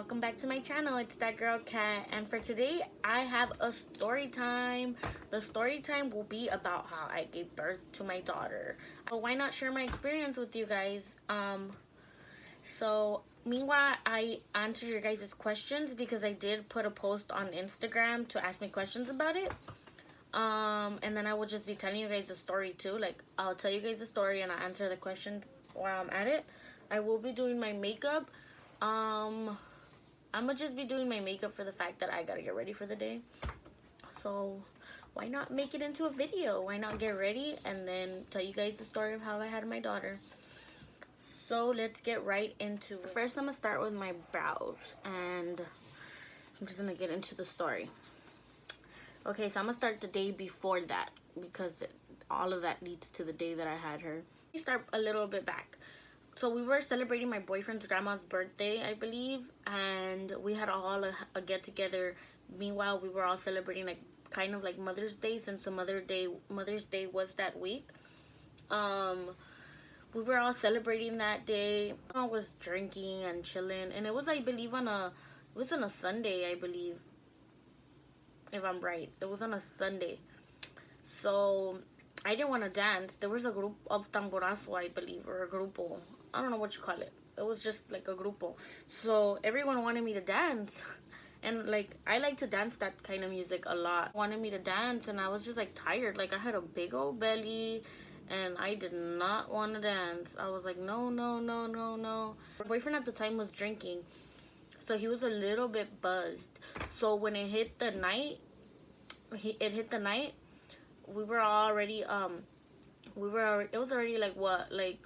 welcome back to my channel. It's that girl Kat, and for today I have a story time. The story time will be about how I gave birth to my daughter. Why not share my experience with you guys? So meanwhile, I answer your guys' questions because I did put a post on Instagram to ask me questions about it. And then I will just be telling you guys the story too. Like, I'll tell you guys the story and I'll answer the questions while I'm at it. I will be doing my makeup. I'm gonna just be doing my makeup for the fact that I gotta get ready for the day. So why not make it into a video? Why not get ready and then tell you guys the story of how I had my daughter? So let's get right into it. First, I'm gonna start with my brows, and I'm just gonna get into the story. Okay, so I'm gonna start the day before that because all of that leads to the day that I had her. Let me start a little bit back. So we were celebrating my boyfriend's grandma's birthday, I believe, and we had all a get together. Meanwhile, we were all celebrating like kind of like Mother's Day, since the Mother's Day was that week. We were all celebrating that day. I was drinking and chilling, and it was, I believe, on a Sunday, I believe, if I'm right. It was on a Sunday. So I didn't want to dance. There was a group of tamborazo, I believe, or a grupo. I don't know what you call it. It was just like a grupo. So everyone wanted me to dance. And like, I like to dance that kind of music a lot. Wanted me to dance, and I was just like tired. Like, I had a big old belly and I did not want to dance. I was like, no, no, no, no, no. My boyfriend at the time was drinking, so he was a little bit buzzed. So when it hit the night, we were already it was already like what, like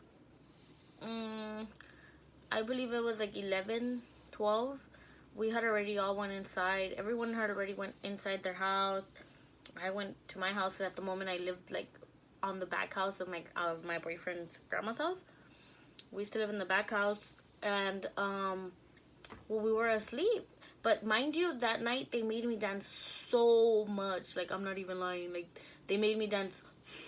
I believe it was like 11, 12. We had already all went inside. Everyone had already went inside their house. I went to my house. At the moment, I lived like on the back house of my boyfriend's grandma's house. We used to live in the back house, and well, we were asleep. But mind you, that night they made me dance so much. Like, I'm not even lying. Like, they made me dance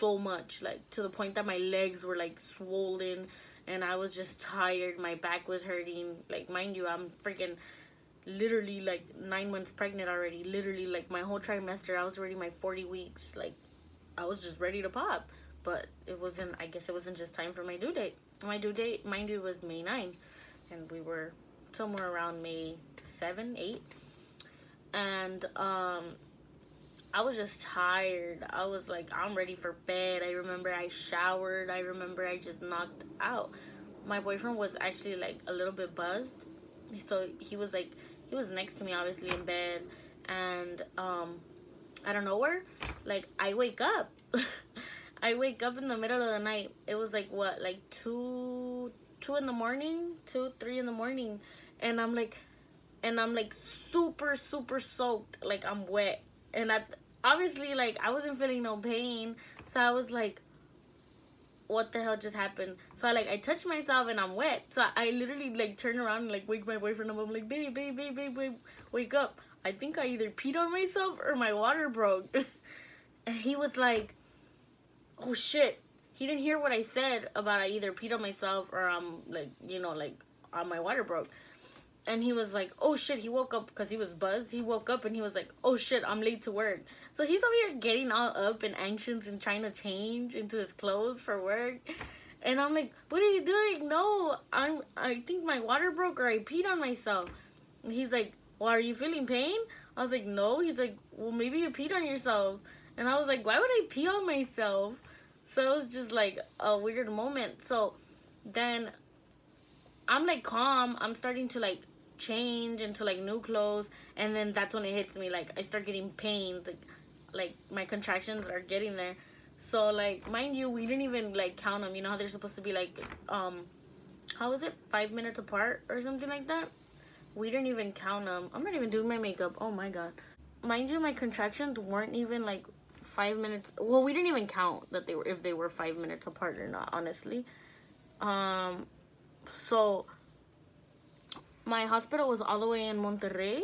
so much, like to the point that my legs were like swollen and I was just tired. My back was hurting. Like, mind you, I'm freaking literally like 9 months pregnant already. Literally, like, my whole trimester, I was already my 40 weeks. Like, I was just ready to pop. But it wasn't, I guess it wasn't just time for my due date. My due date, mind you, was May 9. And we were somewhere around May 7, 8. And I was just tired. I was like, I'm ready for bed. I remember I showered. I remember I just knocked out. My boyfriend was actually like a little bit buzzed. So he was next to me, obviously, in bed. And out of nowhere, like, I wake up. I wake up in the middle of the night. It was like, what, like 2 in the morning, 2, 3 in the morning. And I'm like super, super soaked. Like, I'm wet. And obviously, like, I wasn't feeling no pain. So I was like, what the hell just happened? So I touched myself and I'm wet. So I literally like turn around and like wake my boyfriend up. I'm like, babe, wake up. I think I either peed on myself or my water broke. And he was like, oh shit. He didn't hear what I said about I either peed on myself or like, you know, like, my water broke. And he was like, oh shit. He woke up because he was buzzed. He woke up and he was like, oh shit, I'm late to work. So he's over here getting all up and anxious and trying to change into his clothes for work. And I'm like, what are you doing? No, I think my water broke or I peed on myself. And he's like, well, are you feeling pain? I was like, no. He's like, well, maybe you peed on yourself. And I was like, why would I pee on myself? So it was just like a weird moment. So then I'm like calm. I'm starting to like change into like new clothes, and then that's when it hits me. Like, I start getting pains, like my contractions are getting there. So like, mind you, we didn't even like count them. You know how they're supposed to be like how is it, 5 minutes apart or something like that? We didn't even count them. I'm not even doing my makeup. Oh my god. Mind you, my contractions weren't even like 5 minutes. Well, we didn't even count that if they were 5 minutes apart or not, honestly. So my hospital was all the way in Monterrey.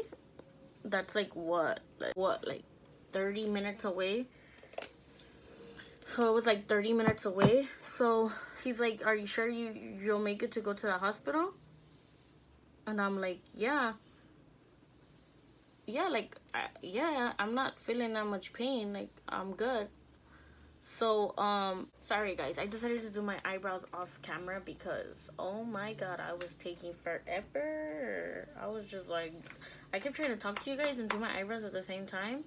That's like what, like 30 minutes away. So it was like 30 minutes away. So he's like, are you sure you'll make it to go to the hospital? And I'm like, yeah. yeah, like, yeah, I'm not feeling that much pain. Like, I'm good. So, sorry guys, I decided to do my eyebrows off camera because, oh my god, I was taking forever. I was just like, I kept trying to talk to you guys and do my eyebrows at the same time,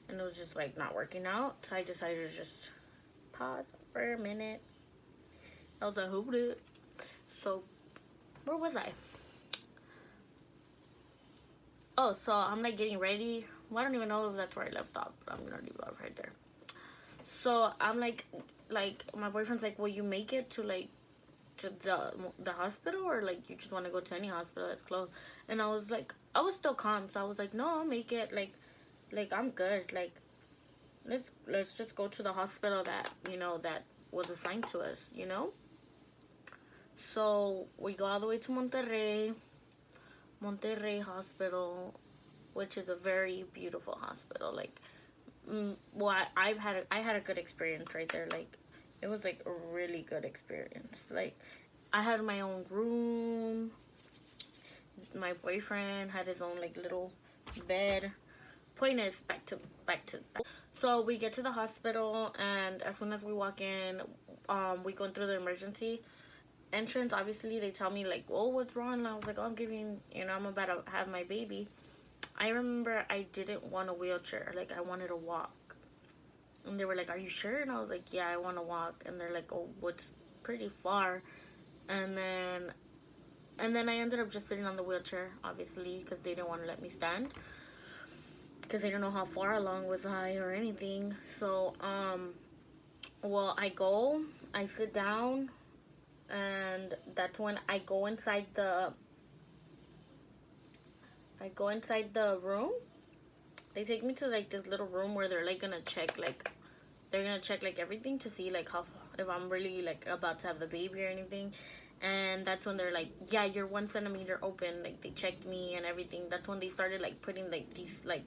and it was just like not working out. So I decided to just pause for a minute. I was like, who did? So, where was I? Oh, so I'm like getting ready. Well, I don't even know if that's where I left off, but I'm gonna leave it off right there. So I'm like my boyfriend's like, will you make it to like to the hospital, or like you just want to go to any hospital that's close? And I was like, I was still calm, so I was like, no, I'll make it. Like I'm good. Like let's just go to the hospital that that was assigned to us. So we go all the way to Monterrey Hospital, which is a very beautiful hospital. Like, well, I had a good experience right there. Like, it was like a really good experience. Like, I had my own room. My boyfriend had his own like little bed. Point is, back to. So we get to the hospital, and as soon as we walk in, we go through the emergency entrance. Obviously, they tell me like, "Oh, what's wrong?" And I was like, "Oh, I'm giving, I'm about to have my baby." I remember I didn't want a wheelchair. Like, I wanted to walk. And they were like, "Are you sure?" And I was like, "Yeah, I want to walk." And they're like, "Oh, what's pretty far?" And then I ended up just sitting on the wheelchair, obviously, because they didn't want to let me stand, because they don't know how far along was I or anything. So, well, I sit down, and that's when I go inside the room. They take me to like this little room where they're like gonna check like everything to see like how if I'm really like about to have the baby or anything. And that's when they're like, yeah, you're 1 centimeter open. Like, they checked me and everything. That's when they started like putting like these like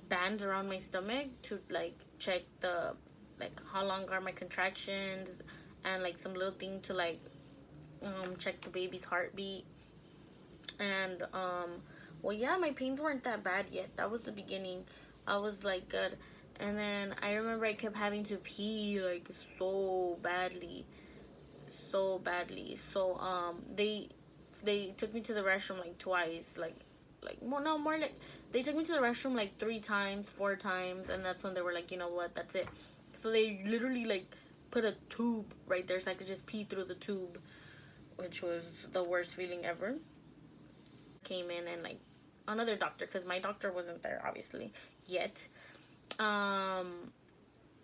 bands around my stomach to like check the like how long are my contractions, and like some little thing to like check the baby's heartbeat. And well, yeah, my pains weren't that bad yet. That was the beginning. I was like good. And then I remember I kept having to pee like so badly, so badly. So they took me to the restroom like twice, like more no more like they took me to the restroom like 3 times, 4 times, and that's when they were like, you know what, that's it. So they literally like put a tube right there so I could just pee through the tube, which was the worst feeling ever. Came in, and like another doctor, because my doctor wasn't there obviously yet. Um,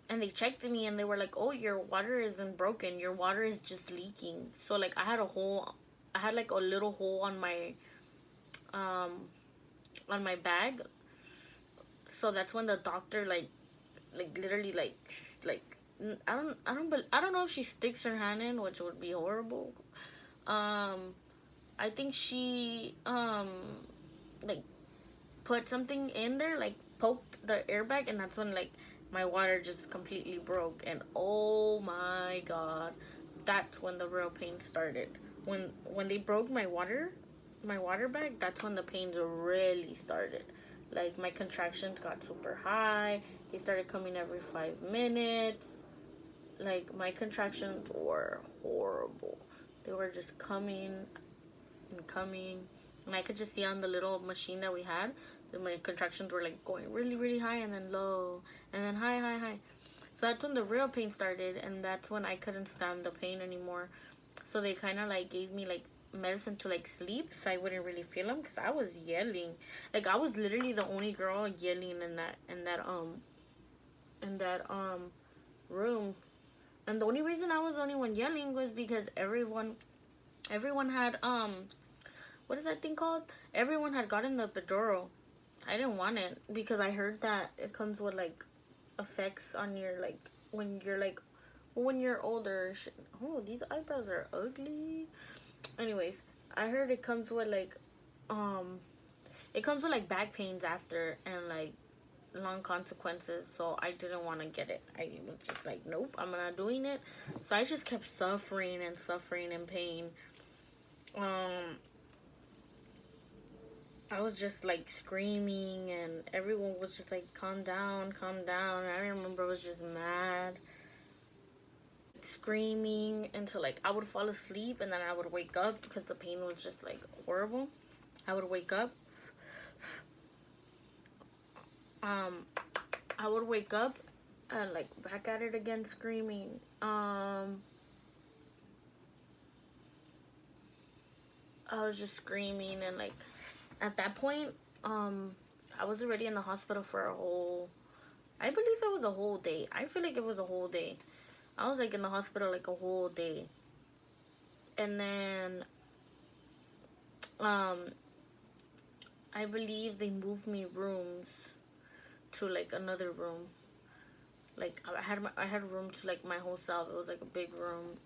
and they checked me, and they were like, "Oh, your water isn't broken. Your water is just leaking." So like I had like a little hole um on my bag. So that's when the doctor like literally like I don't know if she sticks her hand in, which would be horrible. Um, I think she like put something in there, like poked the airbag, and that's when like my water just completely broke. And oh my god, that's when the real pain started. When they broke my water bag, that's when the pains really started. Like, my contractions got super high. They started coming every 5 minutes. Like, my contractions were horrible. They were just coming and coming, and I could just see on the little machine that we had that my contractions were like going really really high, and then low, and then high high high. So that's when the real pain started, and that's when I couldn't stand the pain anymore. So they kind of like gave me like medicine to like sleep so I wouldn't really feel them, because I was yelling. Like, I was literally the only girl yelling in that room. And the only reason I was the only one yelling was because everyone had what is that thing called? Everyone had gotten the epidural. I didn't want it because I heard that it comes with like effects on your like when you're older. Oh, these eyebrows are ugly. Anyways, I heard it comes with like um it comes with like back pains after, and like long consequences. So I didn't want to get it. I was just like, nope, I'm not doing it. So I just kept suffering and suffering in pain. Um I was just like screaming, and everyone was just like, calm down, calm down. And I remember I was just mad, screaming until like I would fall asleep, and then I would wake up because the pain was just like horrible. I would wake up. I would wake up and like back at it again, screaming. I was just screaming, and like at that point, I was already in the hospital for a whole, I believe it was a whole day. I feel like it was a whole day. I was like in the hospital like a whole day. And then I believe they moved me rooms to like another room. Like I had a room to like my whole self. It was like a big room.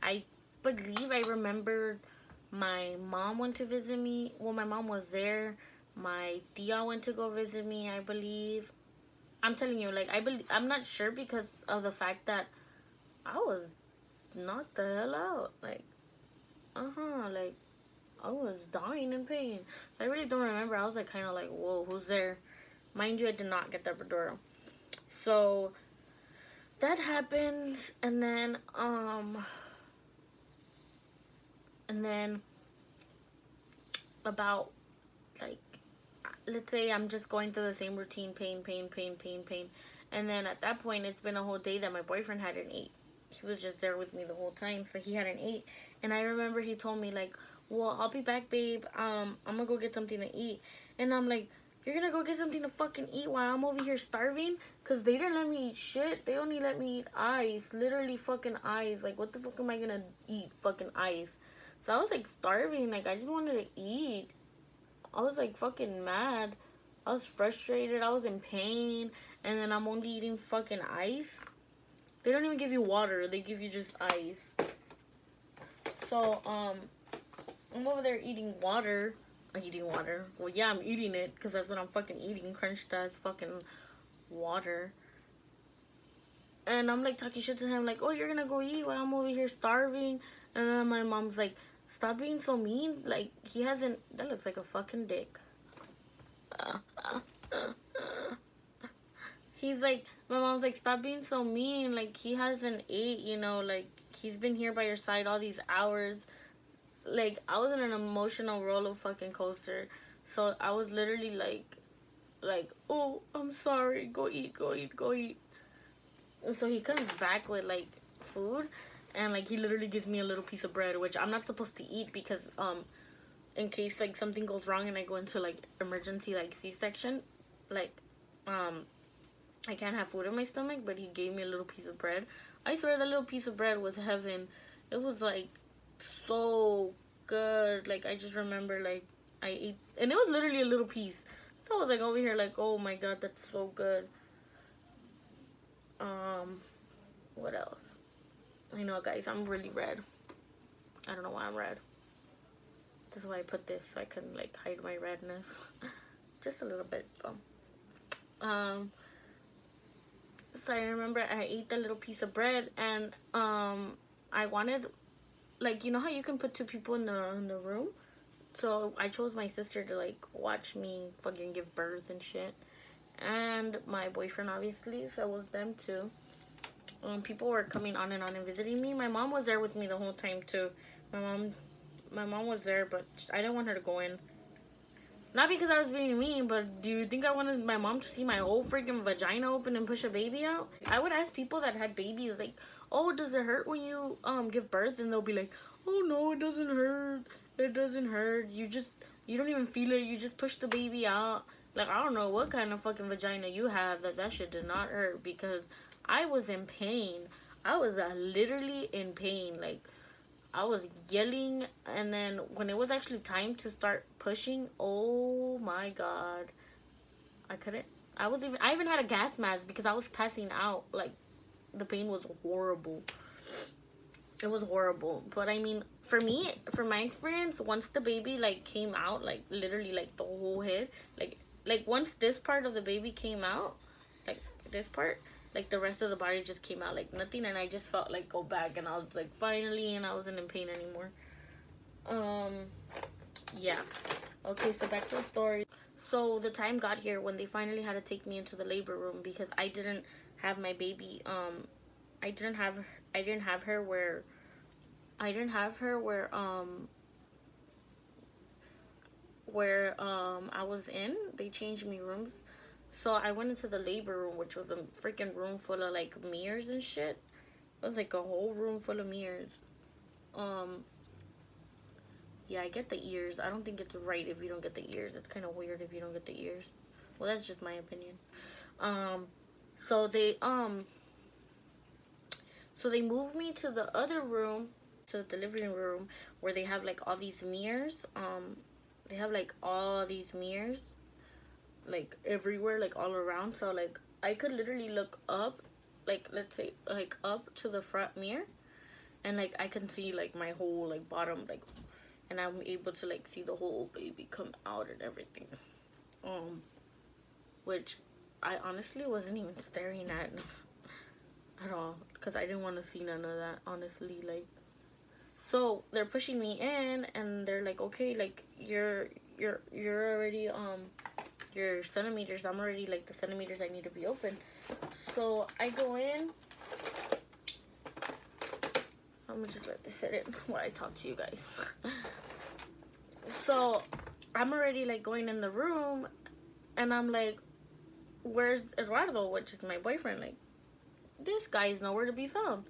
I believe I remembered my mom went to visit me. Well, my mom was there. My tia went to go visit me, I believe. I'm telling you, like, I'm not sure because of the fact that I was knocked the hell out. Like, like, I was dying in pain. So I really don't remember. I was like, kind of like, whoa, who's there? Mind you, I did not get the epidural. So that happens, and then about, like, let's say I'm just going through the same routine, pain. And then at that point, it's been a whole day that my boyfriend hadn't ate. He was just there with me the whole time, so he hadn't ate. And I remember he told me, like, well, I'll be back, babe. I'm gonna go get something to eat. And I'm like, you're gonna go get something to fucking eat while I'm over here starving? Because they didn't let me eat shit. They only let me eat ice. Literally fucking ice. Like, what the fuck am I gonna eat? Fucking ice. So I was, like, starving. Like, I just wanted to eat. I was, like, fucking mad. I was frustrated. I was in pain. And then I'm only eating fucking ice. They don't even give you water. They give you just ice. So, I'm over there eating water. Well, yeah, I'm eating it because that's what I'm fucking eating. Crunched ass fucking water. And I'm, like, talking shit to him. Like, oh, you're gonna go eat while I'm over here starving. And then my mom's like, stop being so mean. Like, he hasn't... That looks like a fucking dick. He's like... My mom's like, stop being so mean. Like, he hasn't ate, you know. Like, he's been here by your side all these hours. Like, I was in an emotional roller fucking coaster. So, I was literally like, oh, I'm sorry. Go eat. And so, he comes back with, like, food. And, like, he literally gives me a little piece of bread, which I'm not supposed to eat because, in case, like, something goes wrong and I go into, like, emergency, like, C-section, like, I can't have food in my stomach, but he gave me a little piece of bread. I swear that little piece of bread was heaven. It was, like, so good. Like, I just remember, like, I ate, and it was literally a little piece. So I was, like, over here, like, oh, my God, that's so good. What else? I know, guys, I'm really red. I don't know why I'm red. That's why I put this, so I can, like, hide my redness. Just a little bit, so. So I remember I ate the little piece of bread, and, I wanted, like, you know how you can put two people in the room? So I chose my sister to, like, watch me fucking give birth and shit. And my boyfriend, obviously, so it was them too. People were coming on and visiting me. My mom was there with me the whole time too. My mom was there, but I didn't want her to go in. Not because I was being mean, but do you think I wanted my mom to see my whole freaking vagina open and push a baby out? I would ask people that had babies, like, oh, does it hurt when you give birth? And they'll be like, oh no, it doesn't hurt. It doesn't hurt. You don't even feel it. You just push the baby out. Like, I don't know what kind of fucking vagina you have that shit did not hurt, because I was in pain. I was literally in pain. Like, I was yelling, and then when it was actually time to start pushing, oh my God, I couldn't. I even had a gas mask because I was passing out. Like, the pain was horrible. It was horrible. But I mean, for me, from my experience, once the baby, like, came out, like, literally, like, the whole head, like once this part of the baby came out, like, this part, like, the rest of the body just came out like nothing, and I just felt like go back, and I was like, finally, and I wasn't in pain anymore. Yeah. Okay, so back to the story. So the time got here when they finally had to take me into the labor room because I didn't have my baby. I didn't have her, I didn't have her where I didn't have her where I was in. They changed me rooms. So I went into the labor room, which was a freaking room full of like mirrors and shit. It was like a whole room full of mirrors. Um yeah, I get the ears. I don't think it's right if you don't get the ears. It's kind of weird if you don't get the ears. Well, that's just my opinion. Um so they moved me to the other room, to the delivery room, where they have like all these mirrors. They have like all these mirrors, like everywhere, like all around. So like I could literally look up, like let's say like up to the front mirror, and like I can see like my whole like bottom, like, and I'm able to like see the whole baby come out and everything. Which I honestly wasn't even staring at all because I didn't want to see none of that, honestly. Like, so they're pushing me in and they're like, okay, like you're already your centimeters, I'm already like the centimeters I need to be open. So I go in. I'm gonna just let this sit in while I talk to you guys. So I'm already like going in the room and I'm like, where's Eduardo, which is my boyfriend? Like, this guy is nowhere to be found.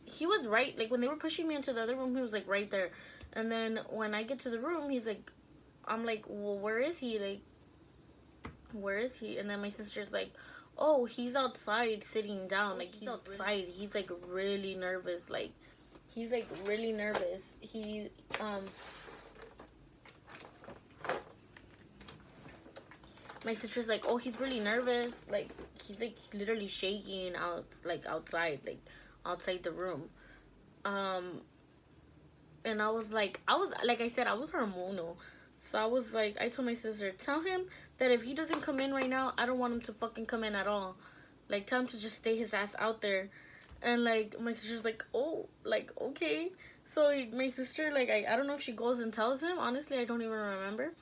He was right, like when they were pushing me into the other room, he was like right there. And then when I get to the room, he's like, I'm like, well, where is he? Like, where is he? And then my sister's like, oh, he's outside sitting down. Like, he's outside. He's like really nervous. Like, he's like really nervous. My sister's like, oh, he's really nervous. Like, he's like literally shaking out, like outside, like outside the room. And I was like I said, I was hormonal. So I was like, I told my sister, tell him that if he doesn't come in right now, I don't want him to fucking come in at all. Like, tell him to just stay his ass out there. And like my sister's like, oh, like, okay. So my sister, like, I don't know if she goes and tells him. Honestly, I don't even remember.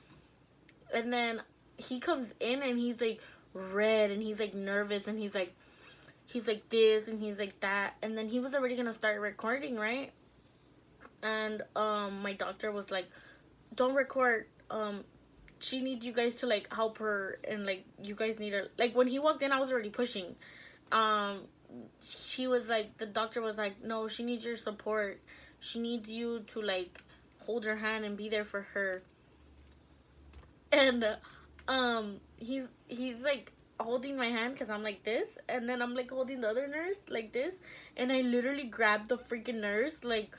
And then he comes in and he's like red and he's like nervous and he's like this and he's like that. And then he was already gonna start recording, right? And my doctor was like, don't record. She needs you guys to like help her, and like you guys need to, like, when he walked in I was already pushing. She was like, the doctor was like, no, she needs your support. She needs you to like hold her hand and be there for her. And he's like holding my hand because I'm like this, and then I'm like holding the other nurse like this, and I literally grabbed the freaking nurse, like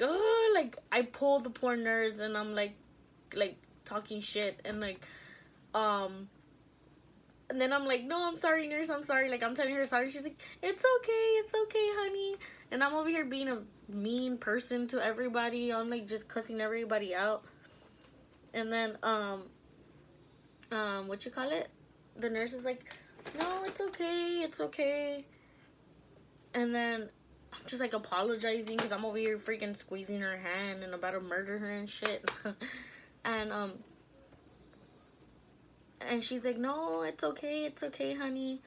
oh, like I pull the poor nurse, and I'm like talking shit, and like and then I'm like, no, I'm sorry, nurse, I'm sorry, like I'm telling her sorry. She's like, it's okay, honey. And I'm over here being a mean person to everybody. I'm like just cussing everybody out. And then what you call it, the nurse is like, no, it's okay. And then I'm just like apologizing because I'm over here freaking squeezing her hand and about to murder her and shit. And she's like, no, it's okay, honey.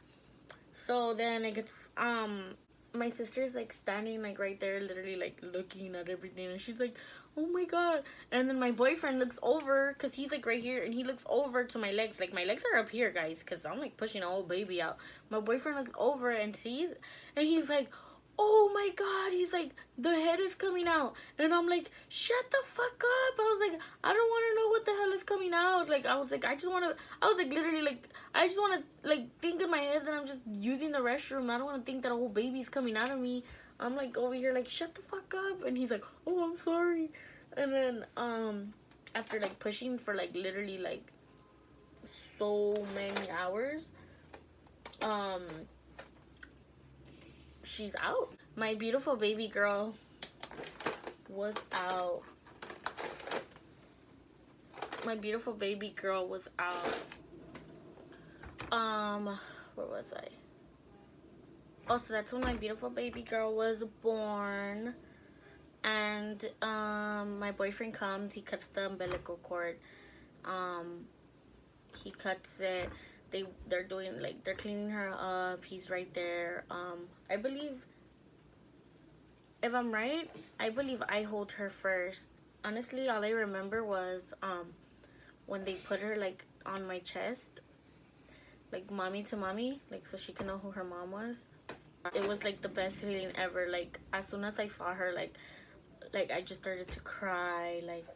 So then it gets my sister's like standing like right there, literally like looking at everything, and she's like, oh my god. And then my boyfriend looks over because he's like right here, and he looks over to my legs. Like, my legs are up here, guys, because I'm like pushing a whole baby out. My boyfriend looks over and sees, and he's like, oh my god, he's like, the head is coming out. And I'm like, shut the fuck up. I was like, I don't want to know what the hell is coming out. Like, I was like, I was like literally like, I just want to like think in my head that I'm just using the restroom. I don't want to think that a whole baby's coming out of me. I'm like over here like, shut the fuck up. And he's like, oh, I'm sorry. And then after like pushing for like literally like so many hours, she's out. My beautiful baby girl was out. My beautiful baby girl was out. Where was I? Oh, so that's when my beautiful baby girl was born. And my boyfriend comes, he cuts the umbilical cord. He cuts it. They're doing, like, they're cleaning her up. He's right there. I believe, if I'm right, I believe I hold her first. Honestly, all I remember was when they put her, like, on my chest, like, mommy to mommy, like, so she can know who her mom was. It was, like, the best feeling ever. Like, as soon as I saw her, like I just started to cry. Like,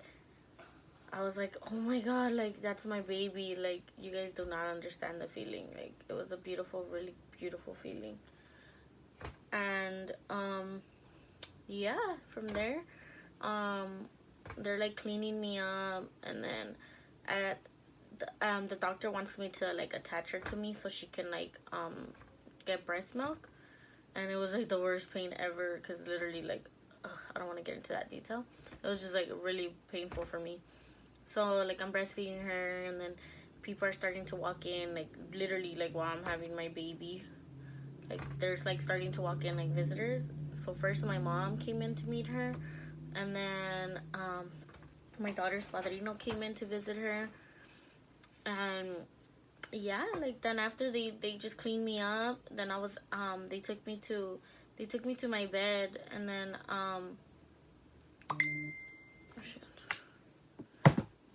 I was like, oh my god, like, that's my baby. Like, you guys do not understand the feeling. Like, it was a beautiful, really beautiful feeling. And yeah, from there, they're, like, cleaning me up, and then at the doctor wants me to, like, attach her to me so she can, like, get breast milk. And it was, like, the worst pain ever, because literally, like, I don't want to get into that detail. It was just, like, really painful for me. So, like, I'm breastfeeding her, and then people are starting to walk in, like, literally, like, while I'm having my baby. Like, there's, like, starting to walk in, like, visitors. So first my mom came in to meet her, and then my daughter's padrino came in to visit her. And yeah, like, then after they just cleaned me up, then I was they took me to my bed, and then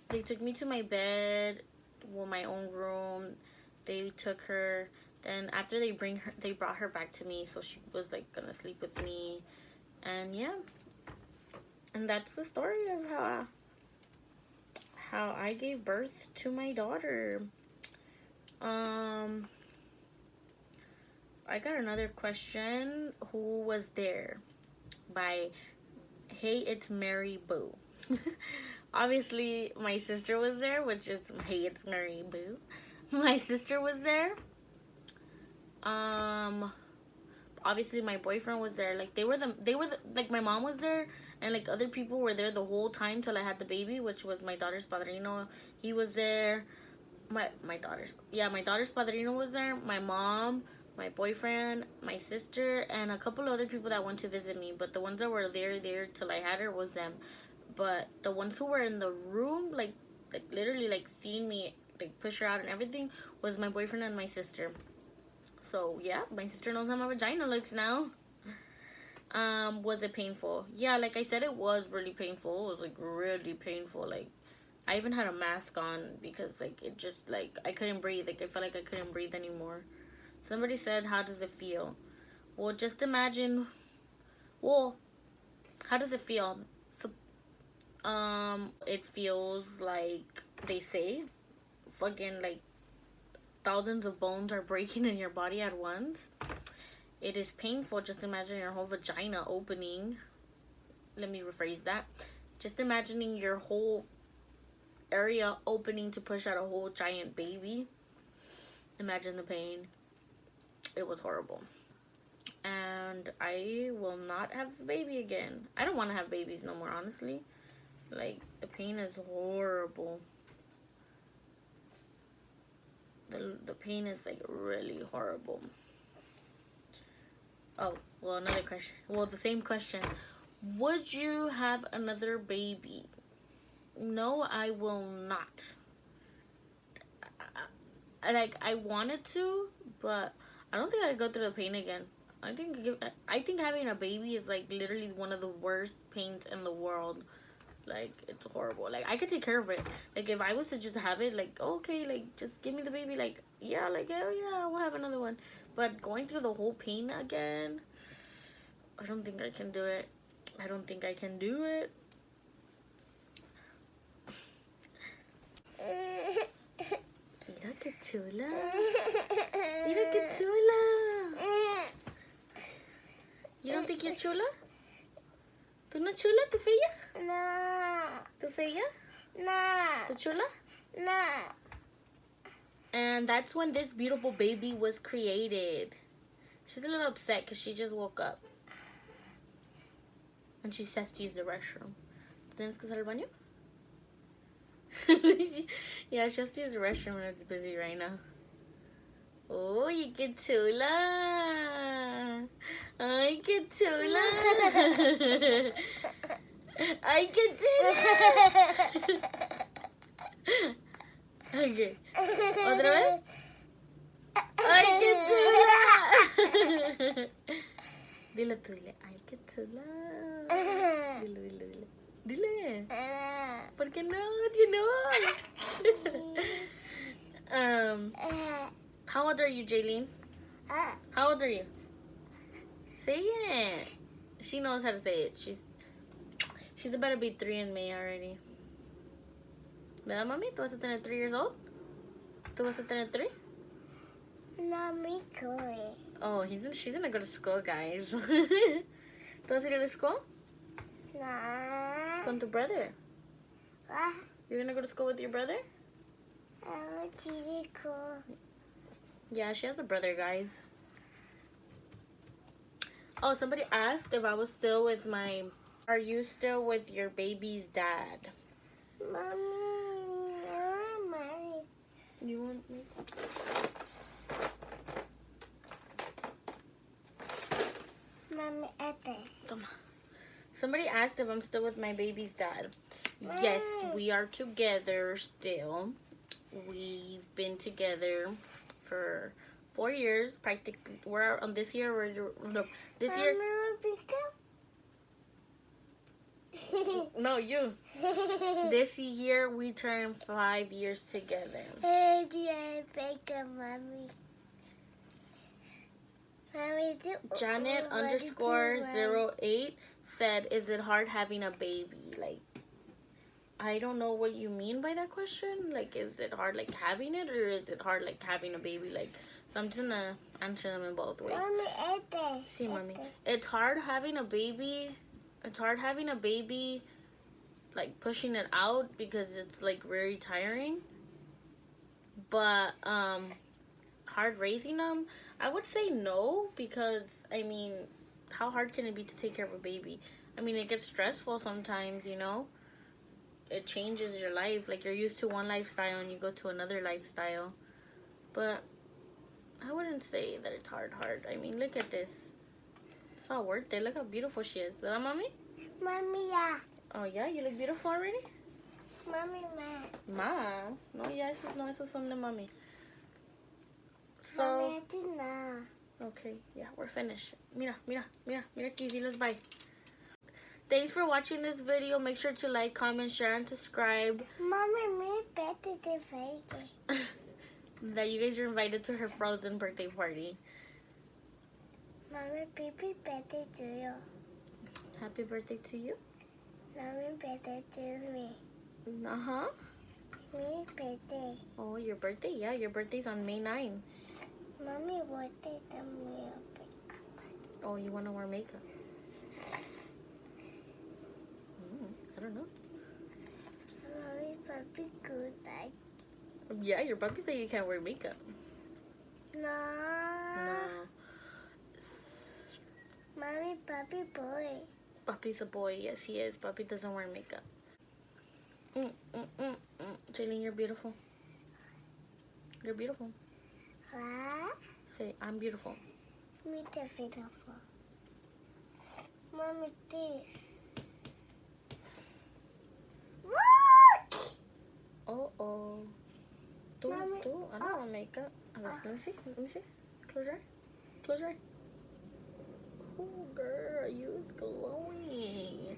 they took me to my bed, well, my own room. They took her. Then after they brought her back to me, so she was, like, gonna sleep with me. And yeah, and that's the story of how I gave birth to my daughter. I got another question. Who was there? By Hey, it's Mary Boo. Obviously, my sister was there, which is Hey, it's Mary Boo. My sister was there. Obviously my boyfriend was there. Like, they were like, my mom was there, and, like, other people were there the whole time till I had the baby, which was my daughter's padrino. He was there. My daughter's padrino was there. My mom, my boyfriend, my sister, and a couple of other people that went to visit me. But the ones that were there till I had her was them. But the ones who were in the room, like literally, like, seeing me, like, push her out and everything, was my boyfriend and my sister. So yeah, my sister knows how my vagina looks now. Was it painful? Yeah, like I said, it was really painful. It was, like, really painful. Like, I even had a mask on because, like, it just, like, I couldn't breathe. Like, I felt like I couldn't breathe anymore. Somebody said, how does it feel? Well, just imagine. Well, how does it feel? So, it feels like, they say, fucking, like, thousands of bones are breaking in your body at once. It is painful. Just imagine your whole vagina opening. Let me rephrase that. Just imagining your whole area opening to push out a whole giant baby. Imagine the pain. It was horrible. And I will not have a baby again. I don't want to have babies no more, honestly. Like, the pain is horrible. The pain is, like, really horrible. Oh, well, another question. Well, the same question. Would you have another baby? No, I will not. I wanted to, but I don't think I'd go through the pain again. I think having a baby is, like, literally one of the worst pains in the world. Like, it's horrible. Like, I could take care of it. Like, if I was to just have it, like, okay, like, just give me the baby. Like, yeah, like, hell yeah, we'll have another one. But going through the whole pain again, I don't think I can do it. I don't think I can do it. Mira qué chula. Mira qué chula. You don't think you're chula? ¿Tú no chula? ¿Tú fea? No. ¿Tú fea? No. ¿Tú chula? No. And that's when this beautiful baby was created. She's a little upset because she just woke up. And she has to use the restroom. ¿Tienes que usar el baño? Yeah, she has to use the restroom and it's busy right now. Oh, qué chula. Ay, qué chula. I can do that. Okay. ¿Otra vez? I can do that. Dile tú, dile. I can do that. Dile, dile, dile. Dile. ¿Por qué no? You know. How old are you, Jaylene? How old are you? Say it. She knows how to say it. She's about to be 3 in May already. ¿Verdad, mami? ¿Tú vas a tener 3 years old? ¿Tú vas a tener 3? Mommy, going. Oh, she's gonna go to school, guys. ¿Tú vas a ir to school? Nah. Con tu brother. You're gonna go to school with your brother? Cool. Yeah, she has a brother, guys. Oh, somebody asked if I was still with my... Are you still with your baby's dad? Mommy, I want money. You want me? Mommy, Toma. Somebody asked if I'm still with my baby's dad. Yes, we are together still. We've been together for 4 years, practically. We're on this year. This year. No, you. This year we turned 5 years together. Hey, do I pick up, mommy? Mommy, Janet _08 said, "Is it hard having a baby?" Like, I don't know what you mean by that question. Like, is it hard like having it, or is it hard like having a baby? Like, so I'm just gonna answer them in both ways. Mommy, See, mommy, it's hard having a baby. It's hard having a baby, like pushing it out because it's like very tiring. But hard raising them, I would say no, because I mean, how hard can it be to take care of a baby? I mean, it gets stressful sometimes, you know. It changes your life. Like, you're used to one lifestyle and you go to another lifestyle. But I wouldn't say that it's hard. I mean, look at this. It's all worth it. Look how beautiful she is. ¿Verdad, mommy? Mommy, yeah. Oh, yeah? You look beautiful already? Mommy, Más. No, ya, esos son de mami. So, Mommy, I did not. okay, yeah, we're finished. Mira aquí, diles bye. Thanks for watching this video. Make sure to like, comment, share, and subscribe. Mommy, me better than Friday. That you guys are invited to her frozen birthday party. Mommy, baby better to you. Happy birthday to you. Mommy better to me. Uh-huh. Me birthday. Oh, your birthday? Yeah, your birthday's on May 9. Mommy, what did the meal pick up? Oh, you want to wear makeup? I don't know. Mommy, puppy good. Yeah, your puppy said you can't wear makeup. No. Mommy, puppy boy. Puppy's a boy. Yes, he is. Puppy doesn't wear makeup. Jaylene, you're beautiful. You're beautiful. What? Say, I'm beautiful. Me too beautiful. Mommy, this. Look! Oh. Mommy, I don't want makeup. Let me see. Close your eye. Close your eye. Oh, girl, you is glowing.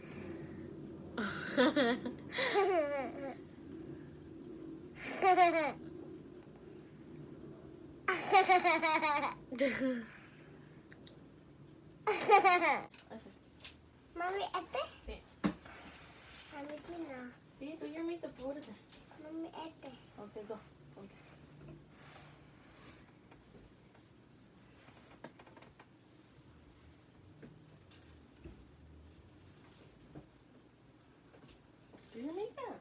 Mommy, este. Sí. Mommy, no. Sí, do your makeup. What is it? Mommy, este. Okay, go. Do your makeup.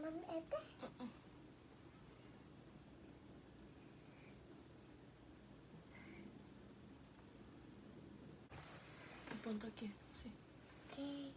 Mommy, este. Ponte aquí, sí. Okay.